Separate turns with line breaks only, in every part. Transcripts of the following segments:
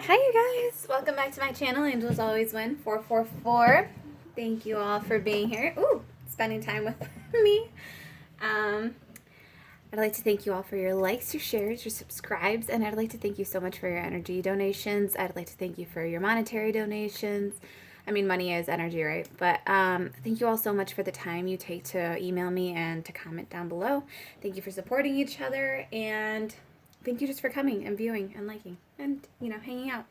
Hi you guys, welcome back to my channel. Angels always win 444. Thank you all for being here. Ooh, spending time with me. I'd like to thank you all for your likes, your shares, your subscribes, and I'd like to thank you so much for your energy donations. I'd like to thank you for your monetary donations. I mean, money is energy, right? But thank you all so much for the time you take to email me and to comment down below. Thank you for supporting each other, and thank you just for coming and viewing and liking and, you know, hanging out.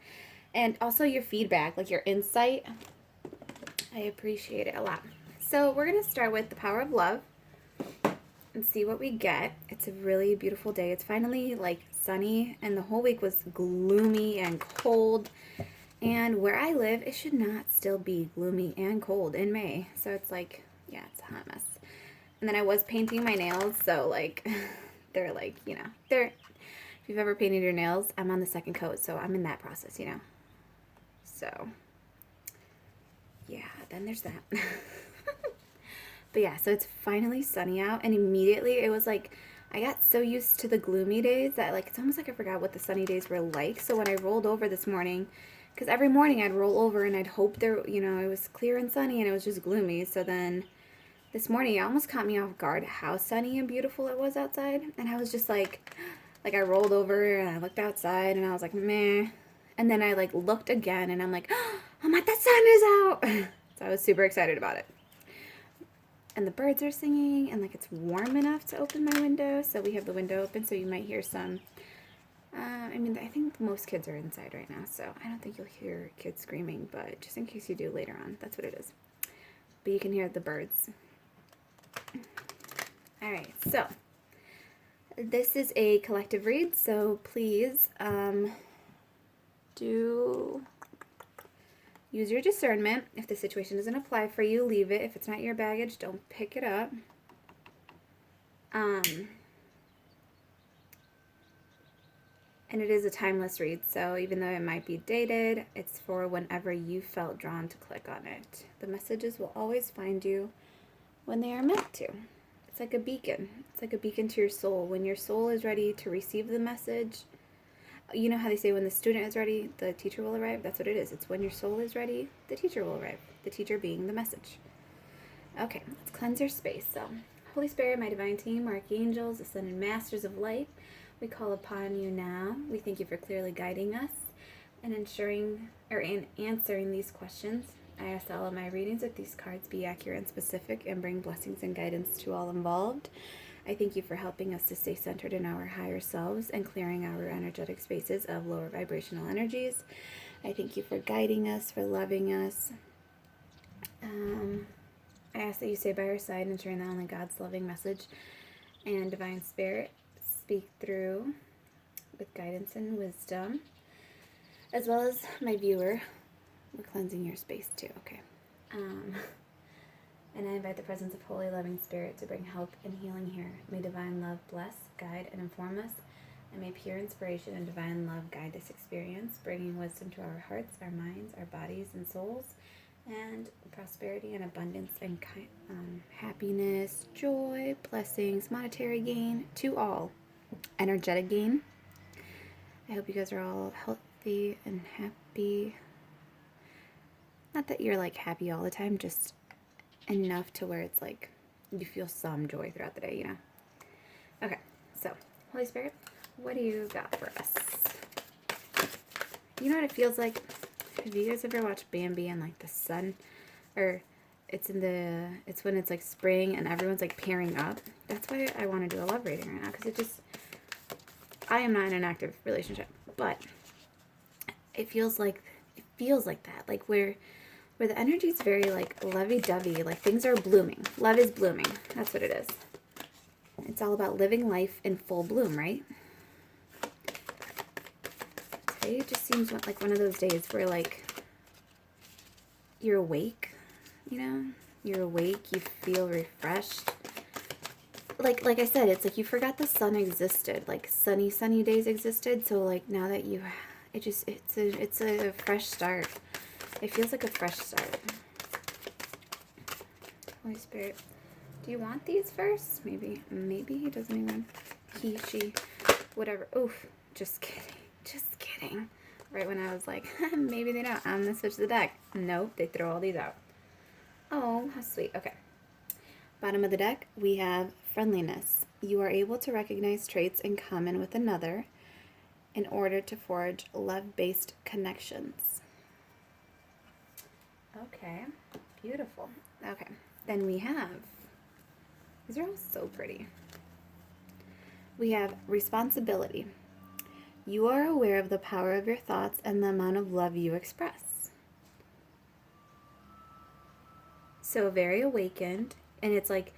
And also your feedback, like your insight. I appreciate it a lot. So we're going to start with the power of love and see what we get. It's a really beautiful day. It's finally like sunny, and the whole week was gloomy and cold. And where I live, it should not still be gloomy and cold in May. So it's like, yeah, it's a hot mess. And then I was painting my nails, so like, they're like, you know, if you've ever painted your nails, I'm on the second coat, so I'm in that process, you know. So, yeah, then there's that. But yeah, so it's finally sunny out, and immediately it was like, I got so used to the gloomy days that like, it's almost like I forgot what the sunny days were like. So when I rolled over this morning, because every morning I'd roll over and I'd hope there, you know, it was clear and sunny and it was just gloomy. So then this morning it almost caught me off guard how sunny and beautiful it was outside. And I was just like I rolled over and I looked outside and I was like, meh. And then I like looked again and I'm like, oh my, the sun is out. So I was super excited about it. And the birds are singing, and like it's warm enough to open my window. So we have the window open, so you might hear some. I mean, I think most kids are inside right now, so I don't think you'll hear kids screaming, but just in case you do later on, that's what it is. But you can hear the birds. All right, so this is a collective read, so please do use your discernment. If the situation doesn't apply for you, leave it. If it's not your baggage, don't pick it up. And it is a timeless read, so even though it might be dated, it's for whenever you felt drawn to click on it. The messages will always find you when they are meant to. It's like a beacon. It's like a beacon to your soul. When your soul is ready to receive the message, you know how they say when the student is ready, the teacher will arrive? That's what it is. It's when your soul is ready, the teacher will arrive. The teacher being the message. Okay, let's cleanse your space. So, Holy Spirit, my divine team, archangels, ascended masters of light, we call upon you now. We thank you for clearly guiding us and ensuring or in answering these questions. I ask all of my readings that these cards be accurate and specific and bring blessings and guidance to all involved. I thank you for helping us to stay centered in our higher selves and clearing our energetic spaces of lower vibrational energies. I thank you for guiding us, for loving us. I ask that you stay by our side, ensuring that only God's loving message and divine spirit speak through with guidance and wisdom, as well as my viewer. We're cleansing your space too, okay? And I invite the presence of Holy Loving Spirit to bring help and healing here. May divine love bless, guide, and inform us, and may pure inspiration and divine love guide this experience, bringing wisdom to our hearts, our minds, our bodies, and souls, and prosperity and abundance and happiness, joy, blessings, monetary gain to all. Energetic gain. I hope you guys are all healthy and happy. Not that you're like happy all the time, just enough to where it's like you feel some joy throughout the day, you know. Okay, so Holy Spirit, what do you got for us? You know what it feels like? Have you guys ever watched Bambi and like the sun, or it's when it's like spring and everyone's like pairing up? That's why I want to do a love reading right now, because I am not in an active relationship, but it feels like that, like where the energy is very like lovey-dovey, like things are blooming. Love is blooming. That's what it is. It's all about living life in full bloom, right? Today just seems like one of those days where like you're awake, you know? You're awake, you feel refreshed. Like I said, it's like you forgot the sun existed. Like sunny days existed. So like now that it's a fresh start. It feels like a fresh start. Holy Spirit, do you want these first? Maybe he doesn't even. He, she, whatever. Oof, just kidding. Right when I was like, maybe they don't. I'm going to switch the deck. Nope, they throw all these out. Oh, how sweet. Okay. Bottom of the deck, we have friendliness. You are able to recognize traits in common with another in order to forge love-based connections. Okay, beautiful. Okay, then we have, these are all so pretty. We have responsibility. You are aware of the power of your thoughts and the amount of love you express. So very awakened, and it's like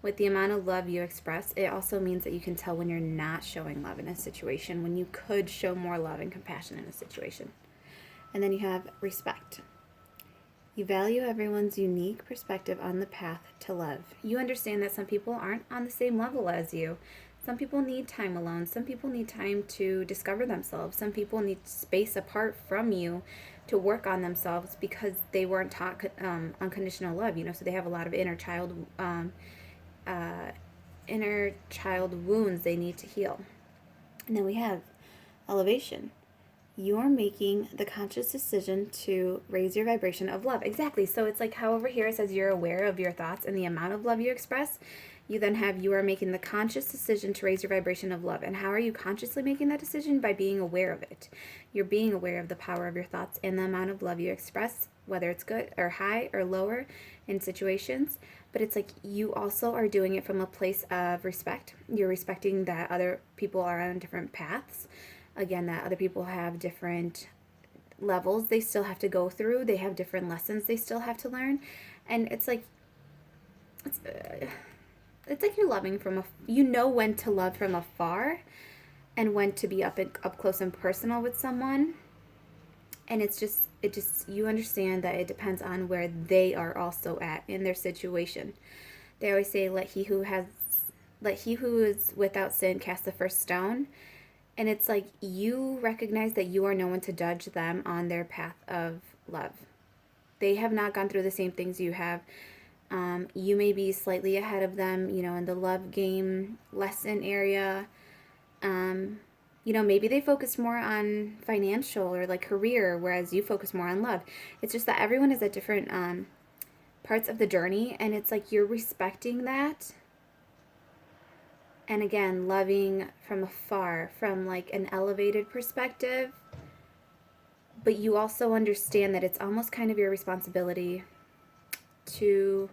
with the amount of love you express, it also means that you can tell when you're not showing love in a situation, when you could show more love and compassion in a situation. And then you have respect. You value everyone's unique perspective on the path to love. You understand that some people aren't on the same level as you. Some people need time alone. Some people need time to discover themselves. Some people need space apart from you to work on themselves because they weren't taught unconditional love, so they have a lot of inner child wounds they need to heal. And then we have elevation. You're making the conscious decision to raise your vibration of love. Exactly. So it's like how over here it says you're aware of your thoughts and the amount of love you express. You then have you are making the conscious decision to raise your vibration of love. And how are you consciously making that decision? By being aware of it. You're being aware of the power of your thoughts and the amount of love you express, whether it's good or high or lower in situations. But it's like you also are doing it from a place of respect. You're respecting that other people are on different paths. Again, that other people have different levels they still have to go through. They have different lessons they still have to learn. And it's like you're loving from you know when to love from afar and when to be up close and personal with someone. And it just you understand that it depends on where they are also at in their situation. They always say, let he who is without sin cast the first stone. And it's like you recognize that you are no one to judge them on their path of love. They have not gone through the same things you have. You may be slightly ahead of them, in the love game lesson area. Maybe they focus more on financial or like career, whereas you focus more on love. It's just that everyone is at different parts of the journey, and it's like you're respecting that. And again, loving from afar, from like an elevated perspective. But you also understand that it's almost kind of your responsibility to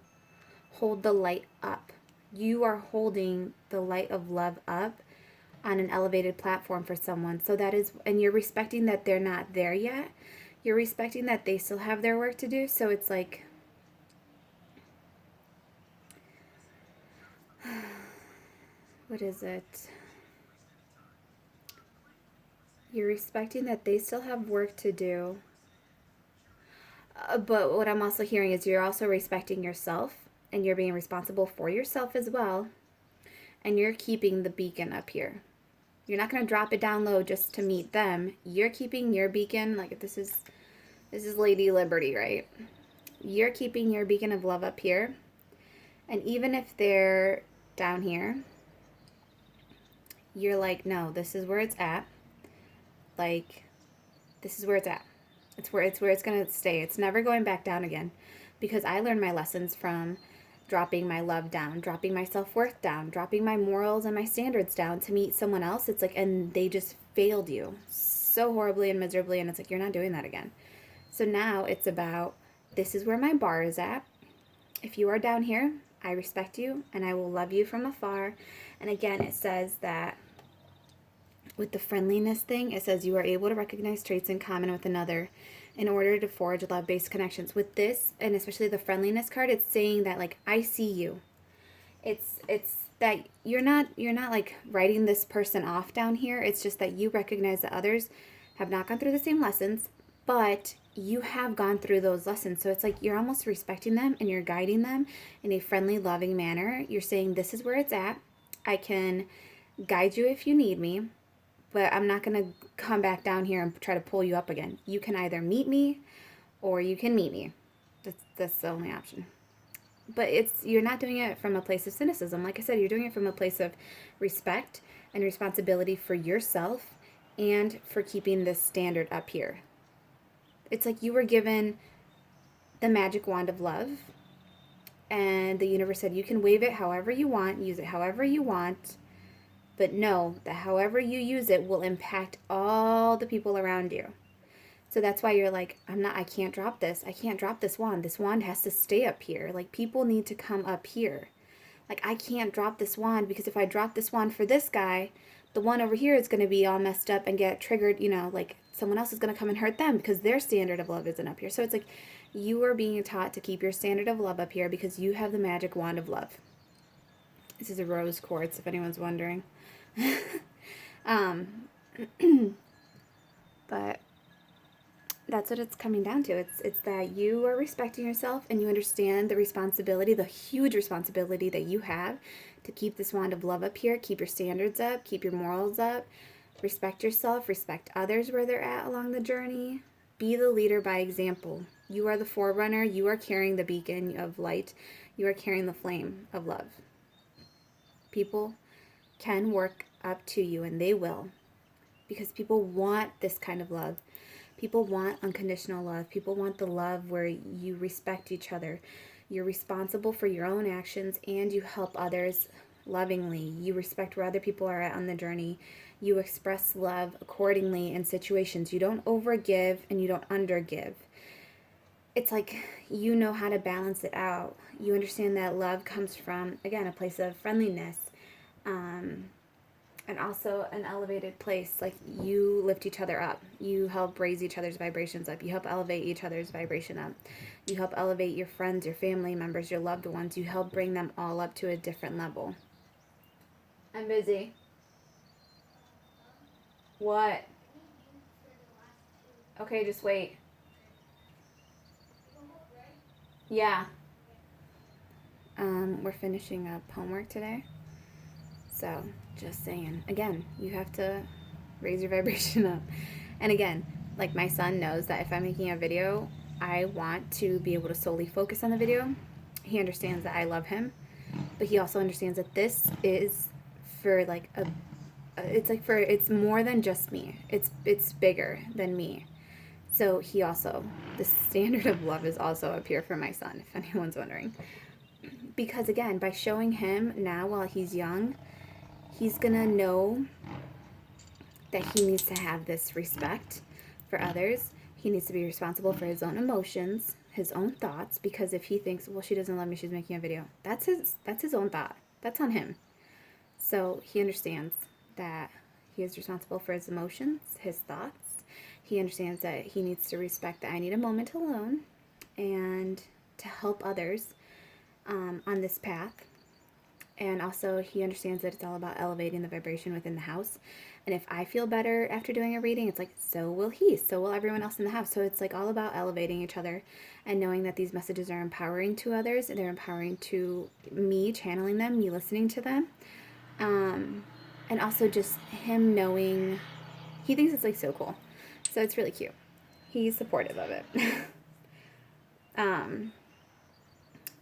hold the light up. You are holding the light of love up on an elevated platform for someone. So that is, and you're respecting that they're not there yet. You're respecting that they still have their work to do. So it's like, what is it? You're respecting that they still have work to do. But what I'm also hearing is you're also respecting yourself and you're being responsible for yourself as well. And you're keeping the beacon up here. You're not going to drop it down low just to meet them. You're keeping your beacon, like this is Lady Liberty, right? You're keeping your beacon of love up here. And even if they're down here, you're like, no, this is where it's at. Like, this is where it's at. It's where it's going to stay. It's never going back down again. Because I learned my lessons from dropping my love down, dropping my self-worth down, dropping my morals and my standards down to meet someone else. It's like, and they just failed you so horribly and miserably. And it's like, you're not doing that again. So now it's about, this is where my bar is at. If you are down here, I respect you and I will love you from afar. And again, it says that with the friendliness thing, it says you are able to recognize traits in common with another in order to forge love-based connections. With this, and especially the friendliness card, it's saying that like, I see you. It's that you're not like writing this person off down here. It's just that you recognize that others have not gone through the same lessons, but you have gone through those lessons. So it's like you're almost respecting them and you're guiding them in a friendly, loving manner. You're saying, this is where it's at. I can guide you if you need me, but I'm not going to come back down here and try to pull you up again. You can either meet me or you can meet me. That's the only option. But you're not doing it from a place of cynicism. Like I said, you're doing it from a place of respect and responsibility for yourself and for keeping this standard up here. It's like you were given the magic wand of love, and the universe said you can wave it however you want, use it however you want, but know that however you use it will impact all the people around you. So that's why you're like, I can't drop this. I can't drop this wand. This wand has to stay up here. Like, people need to come up here. Like, I can't drop this wand because if I drop this wand for this guy, the one over here is going to be all messed up and get triggered, like someone else is going to come and hurt them because their standard of love isn't up here. So it's like you are being taught to keep your standard of love up here because you have the magic wand of love. This is a rose quartz, if anyone's wondering. But that's what it's coming down to. It's that you are respecting yourself and you understand the responsibility, the huge responsibility that you have to keep this wand of love up here, keep your standards up, keep your morals up, respect yourself, respect others where they're at along the journey. Be the leader by example. You are the forerunner. You are carrying the beacon of light. You are carrying the flame of love. People can work up to you, and they will, because people want this kind of love. People want unconditional love. People want the love where you respect each other. You're responsible for your own actions and you help others lovingly. You respect where other people are at on the journey. You express love accordingly in situations. You don't overgive and you don't undergive. It's like you know how to balance it out. You understand that love comes from, again, a place of friendliness. And also an elevated place. Like, you lift each other up. You help raise each other's vibrations up. You help elevate each other's vibration up. You help elevate your friends, your family members, your loved ones. You help bring them all up to a different level. I'm busy. What? Okay, just wait. Yeah. We're finishing up homework today. So, just saying. Again, you have to raise your vibration up. And again, like, my son knows that if I'm making a video, I want to be able to solely focus on the video. He understands that I love him, but he also understands that this is for like it's more than just me. It's bigger than me. So he also, the standard of love is also up here for my son, if anyone's wondering. Because again, by showing him now while he's young, he's gonna know that he needs to have this respect for others. He needs to be responsible for his own emotions, his own thoughts, because if he thinks, well, she doesn't love me, she's making a video, that's his own thought. That's on him. So he understands that he is responsible for his emotions, his thoughts. He understands that he needs to respect that I need a moment alone and to help others on this path. And also he understands that it's all about elevating the vibration within the house. And if I feel better after doing a reading, it's like, so will he, so will everyone else in the house. So it's like all about elevating each other and knowing that these messages are empowering to others. They're empowering to me, channeling them, me listening to them. And also just him knowing, he thinks it's like so cool. So it's really cute. He's supportive of it.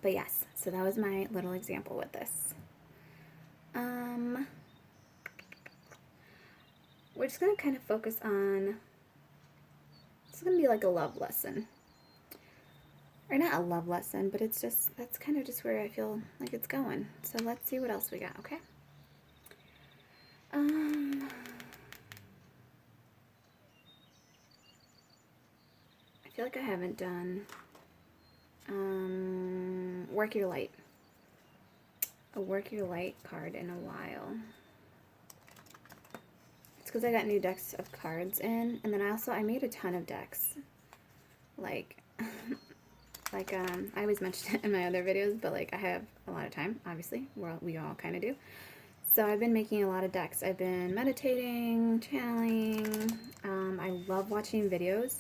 But yes, so that was my little example with this. We're just going to kind of focus on, it's going to be like a love lesson. Or not a love lesson, but it's just, that's kind of just where I feel like it's going. So let's see what else we got, okay? I feel like I haven't done Work Your Light. A Work Your Light card in a while. It's because I got new decks of cards in, and then I made a ton of decks. Like I always mention it in my other videos, but like I have a lot of time, obviously. We all kind of do. So I've been making a lot of decks. I've been meditating, channeling. I love watching videos.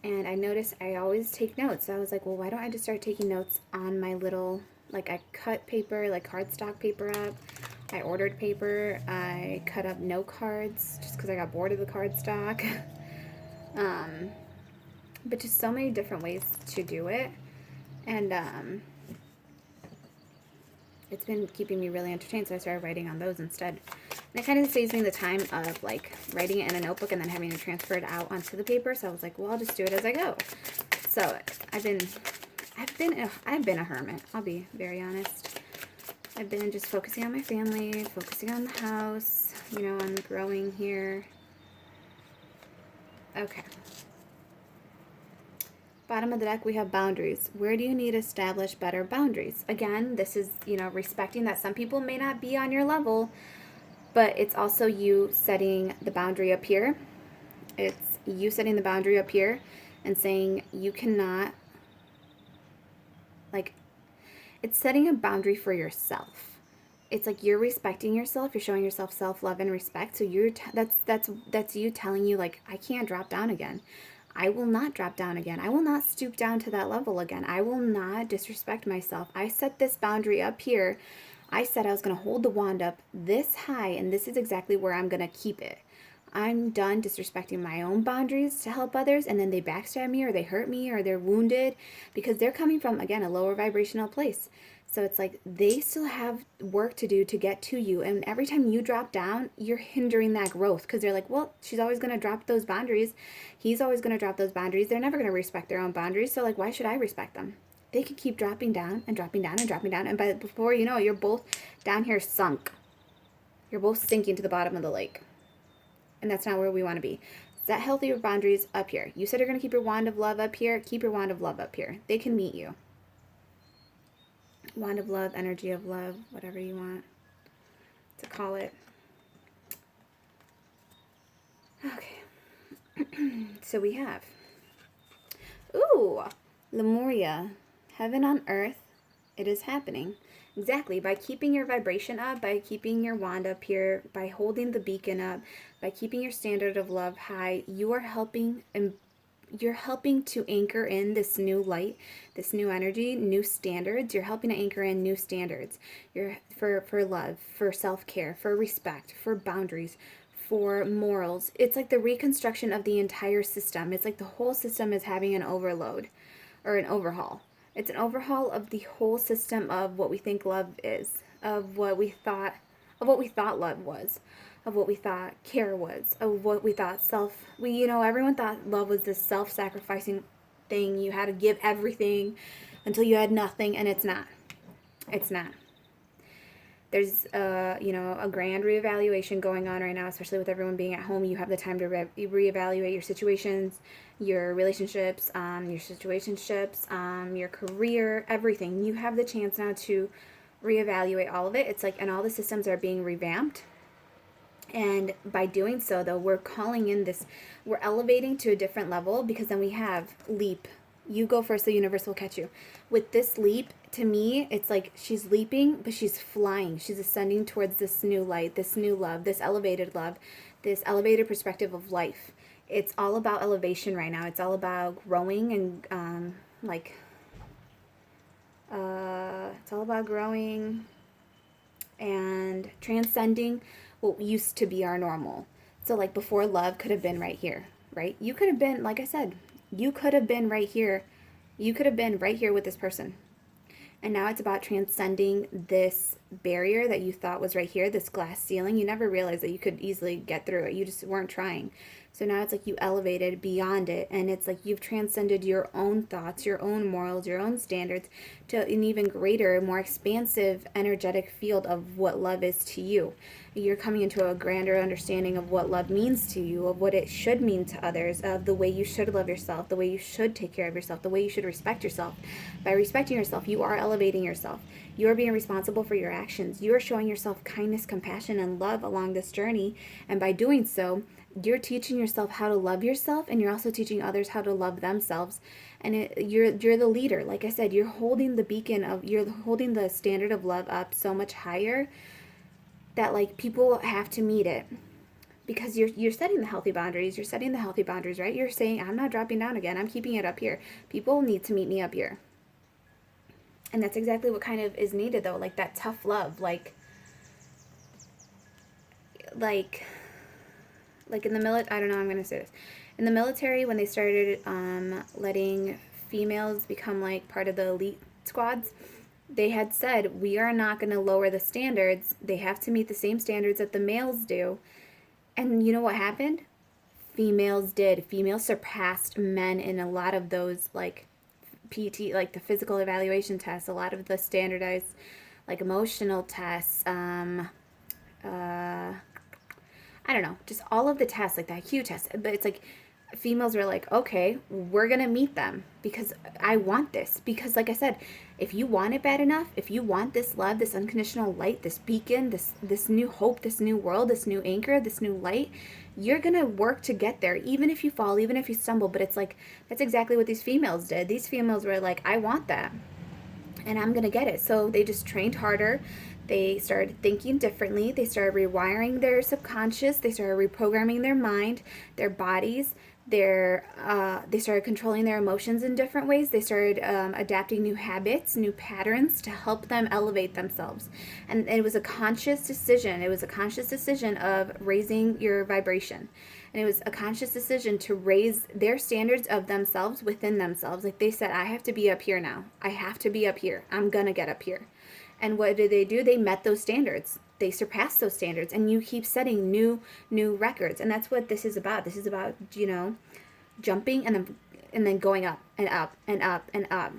And I noticed I always take notes. So I was like, well, why don't I just start taking notes on my little, like I cut paper, like cardstock paper up. I ordered paper. I cut up note cards just because I got bored of the cardstock. But just so many different ways to do it. And it's been keeping me really entertained, so I started writing on those instead. And it kind of saves me the time of like writing it in a notebook and then having to transfer it out onto the paper. So I was like, well, I'll just do it as I go. So I've been a hermit. I'll be very honest. I've been just focusing on my family, focusing on the house, you know, on growing here. Okay. Bottom of the deck, we have boundaries. Where do you need to establish better boundaries? Again, this is, you know, respecting that some people may not be on your level, but it's also you setting the boundary up here. It's you setting the boundary up here and saying you cannot, like, it's setting a boundary for yourself. It's like you're respecting yourself. You're showing yourself self-love and respect. So that's you telling you, like, I can't drop down again. I will not drop down again. I will not stoop down to that level again. I will not disrespect myself. I set this boundary up here. I said I was going to hold the wand up this high, and this is exactly where I'm going to keep it. I'm done disrespecting my own boundaries to help others, and then they backstab me or they hurt me or they're wounded because they're coming from, again, a lower vibrational place. So it's like they still have work to do to get to you. And every time you drop down, you're hindering that growth because they're like, well, she's always going to drop those boundaries. He's always going to drop those boundaries. They're never going to respect their own boundaries. So, like, why should I respect them? They can keep dropping down and dropping down and dropping down. And before you know it, you're both down here sunk. You're both sinking to the bottom of the lake. And that's not where we want to be. Set healthier boundaries up here. You said you're going to keep your wand of love up here. Keep your wand of love up here. They can meet you. Wand of love, energy of love, whatever you want to call it. Okay. So we have, Lemuria, heaven on earth, it is happening. Exactly, by keeping your vibration up, by keeping your wand up here, by holding the beacon up, by keeping your standard of love high, you are helping and you're helping to anchor in this new light, this new energy, new standards. You're helping to anchor in new standards. You're for love, for self-care, for respect, for boundaries, for morals. It's like the reconstruction of the entire system. It's like the whole system is having an overload or an overhaul. It's an overhaul of the whole system of what we think love is, of what we thought love was, of what we thought care was, of what we thought everyone thought love was this self-sacrificing thing. You had to give everything until you had nothing, and it's not. It's not. There's a grand reevaluation going on right now, especially with everyone being at home. You have the time to reevaluate your situations, your relationships, your career, everything. You have the chance now to reevaluate all of it. It's like, and all the systems are being revamped. And by doing so, though, we're calling in this, we're elevating to a different level, because then we have leap. You go first, the universe will catch you. With this leap, to me, it's like she's leaping, but she's flying. She's ascending towards this new light, this new love, this elevated perspective of life. It's all about elevation right now. It's all about growing and it's all about growing and transcending what used to be our normal. So like before, love could have been right here, right? You could have been, like I said, you could have been right here. You could have been right here with this person. And now it's about transcending this barrier that you thought was right here, this glass ceiling. You never realized that you could easily get through it. You just weren't trying. So now it's like you elevated beyond it, and it's like you've transcended your own thoughts, your own morals, your own standards to an even greater, more expansive, energetic field of what love is to you. You're coming into a grander understanding of what love means to you, of what it should mean to others, of the way you should love yourself, the way you should take care of yourself, the way you should respect yourself. By respecting yourself, you are elevating yourself. You are being responsible for your actions. You are showing yourself kindness, compassion, and love along this journey. And by doing so, you're teaching yourself how to love yourself, and you're also teaching others how to love themselves. And you're the leader. Like I said, you're holding the standard of love up so much higher that like people have to meet it, because you're setting the healthy boundaries. You're setting the healthy boundaries, right? You're saying, I'm not dropping down again. I'm keeping it up here. People need to meet me up here. And that's exactly what kind of is needed, though. Like that tough love, like in the I don't know how I'm going to say this. In the military, when they started letting females become like part of the elite squads, they had said, we are not going to lower the standards. They have to meet the same standards that the males do. And you know what happened? Females did. Females surpassed men in a lot of those, like, PT, like the physical evaluation tests, a lot of the standardized, like, emotional tests, uh, I don't know, just all of the tests, like the IQ test. But it's like females were like, okay, we're going to meet them because I want this. Because, like I said, if you want it bad enough, if you want this love, this unconditional light, this beacon, this new hope, this new world, this new anchor, this new light, you're going to work to get there, even if you fall, even if you stumble. But it's like, that's exactly what these females did. These females were like, I want that, and I'm going to get it. So they just trained harder. They started thinking differently. They started rewiring their subconscious. They started reprogramming their mind, their bodies. They started controlling their emotions in different ways. They started adapting new habits, new patterns to help them elevate themselves. And it was a conscious decision. It was a conscious decision of raising your vibration. And it was a conscious decision to raise their standards of themselves within themselves. Like they said, I have to be up here now. I have to be up here. I'm going to get up here. And what did they do? They met those standards. They surpassed those standards. And you keep setting new records. And that's what this is about. This is about, jumping and then going up and up and up and up.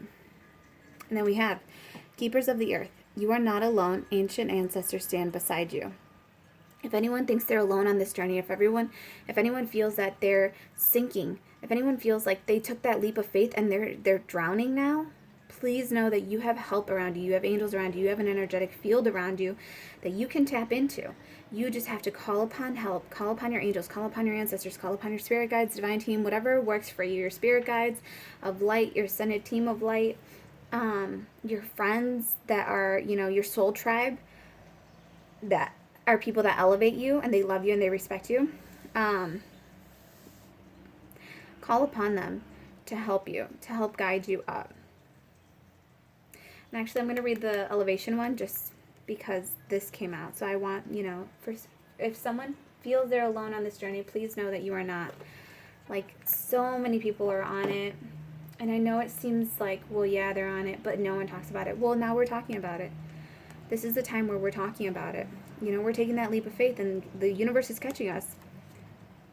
And then we have keepers of the earth. You are not alone. Ancient ancestors stand beside you. If anyone thinks they're alone on this journey, if anyone feels that they're sinking, if anyone feels like they took that leap of faith and they're drowning now, please know that you have help around you. You have angels around you. You have an energetic field around you that you can tap into. You just have to call upon help, call upon your angels, call upon your ancestors, call upon your spirit guides, divine team, whatever works for you, your spirit guides of light, your ascended team of light, your friends that are, your soul tribe that are people that elevate you and they love you and they respect you. Call upon them to help you, to help guide you up. And actually, I'm going to read the elevation one just because this came out. So I want, if someone feels they're alone on this journey, please know that you are not. Like, so many people are on it. And I know it seems like, well, yeah, they're on it, but no one talks about it. Well, now we're talking about it. This is the time where we're talking about it. We're taking that leap of faith, and the universe is catching us.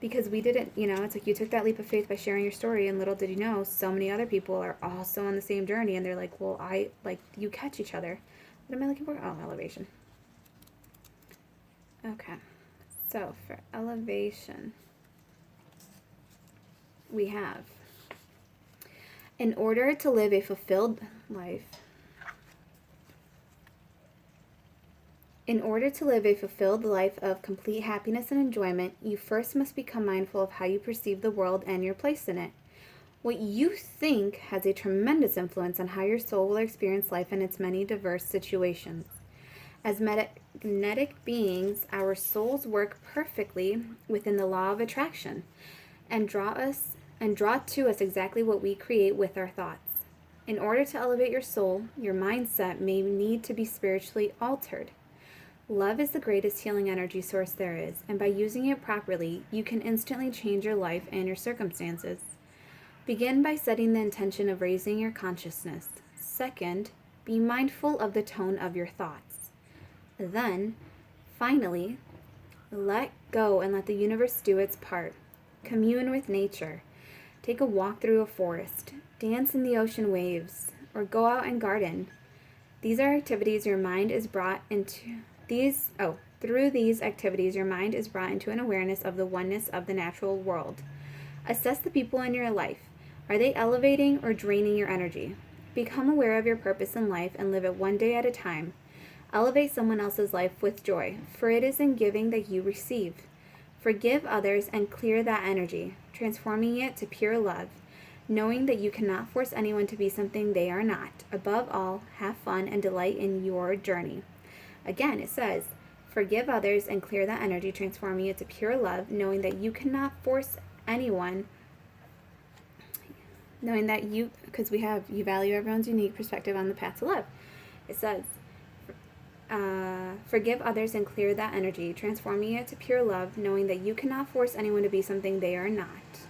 Because we didn't, it's like you took that leap of faith by sharing your story, and little did you know, so many other people are also on the same journey, and they're like, well, you catch each other. What am I looking for? Oh, elevation. Okay. So, for elevation, we have, in order to live a fulfilled life, in order to live a fulfilled life of complete happiness and enjoyment, you first must become mindful of how you perceive the world and your place in it. What you think has a tremendous influence on how your soul will experience life in its many diverse situations. As magnetic beings, our souls work perfectly within the law of attraction and draw to us exactly what we create with our thoughts. In order to elevate your soul, your mindset may need to be spiritually altered. Love is the greatest healing energy source there is, and by using it properly, you can instantly change your life and your circumstances. Begin by setting the intention of raising your consciousness. Second, be mindful of the tone of your thoughts. Then, finally, let go and let the universe do its part. Commune with nature. Take a walk through a forest. Dance in the ocean waves. Or go out and garden. These are activities your mind is brought into... Through these activities, your mind is brought into an awareness of the oneness of the natural world. Assess the people in your life. Are they elevating or draining your energy? Become aware of your purpose in life and live it one day at a time. Elevate someone else's life with joy, for it is in giving that you receive. Forgive others and clear that energy, transforming it to pure love, knowing that you cannot force anyone to be something they are not. Above all, have fun and delight in your journey. Again, it says, forgive others and clear that energy, transforming it to pure love, knowing that you cannot force anyone, knowing that you value everyone's unique perspective on the path to love. It says, forgive others and clear that energy, transforming it to pure love, knowing that you cannot force anyone to be something they are not.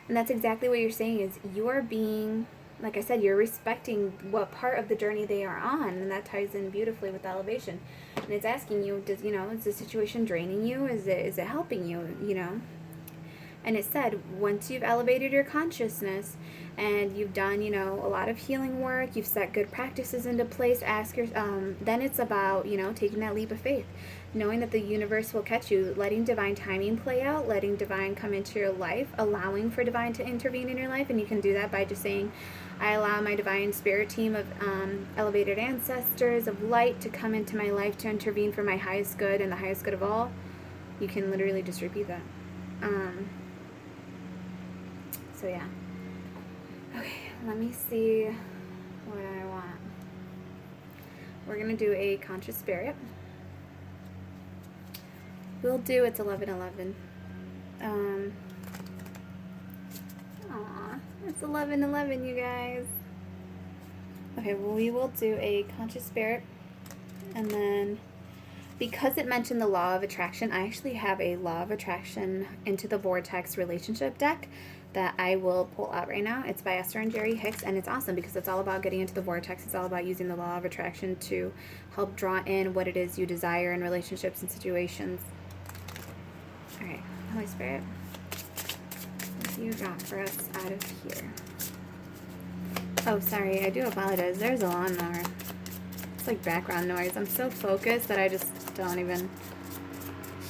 And that's exactly what you're saying is you are being like I said, you're respecting what part of the journey they are on, and that ties in beautifully with the elevation. And it's asking you, does, you know, is the situation draining you? Is it helping you, you know? And it said, once you've elevated your consciousness and you've done, you know, a lot of healing work, you've set good practices into place, then it's about, you know, taking that leap of faith, knowing that the universe will catch you, letting divine timing play out, letting divine come into your life, allowing for divine to intervene in your life. And you can do that by just saying, I allow my divine spirit team of elevated ancestors of light to come into my life to intervene for my highest good and the highest good of all. You can literally just repeat that. So yeah. Okay, let me see what I want. We're going to do a conscious spirit. We'll do, it's 11:11. Aw, it's 11:11, you guys. Okay, well, we will do a conscious spirit. And then, because it mentioned the law of attraction, I actually have a law of attraction into the vortex relationship deck that I will pull out right now. It's by Esther and Jerry Hicks, and it's awesome because it's all about getting into the vortex. It's all about using the law of attraction to help draw in what it is you desire in relationships and situations. All right, Holy Spirit, what do you got for us out of here? Oh, sorry, I do apologize. There's a lawnmower. It's like background noise. I'm so focused that I just don't even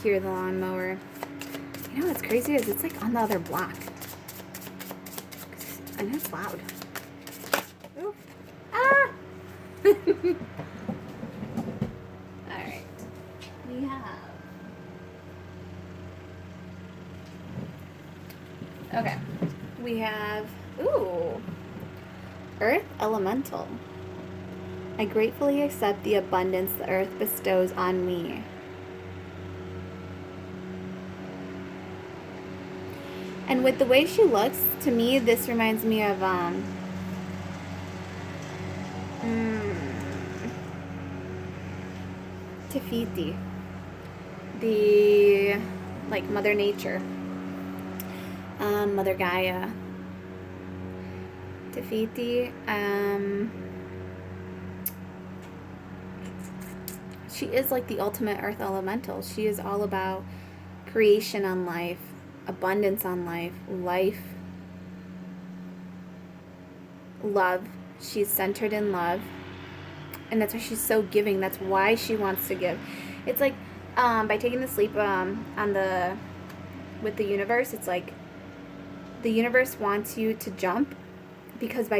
hear the lawnmower. You know what's crazy is it's like on the other block. And it's loud. Oof. Ah! Alright. We have... Okay. We have... Ooh. Earth Elemental. I gratefully accept the abundance the earth bestows on me. And with the way she looks, to me, this reminds me of, Tafiti. The, like, Mother Nature. Mother Gaia. Tafiti, she is like the ultimate earth elemental. She is all about creation on life, abundance on life, love. She's centered in love, and that's why she's so giving. That's why she wants to give. It's like by taking the sleep with the universe, it's like the universe wants you to jump, because by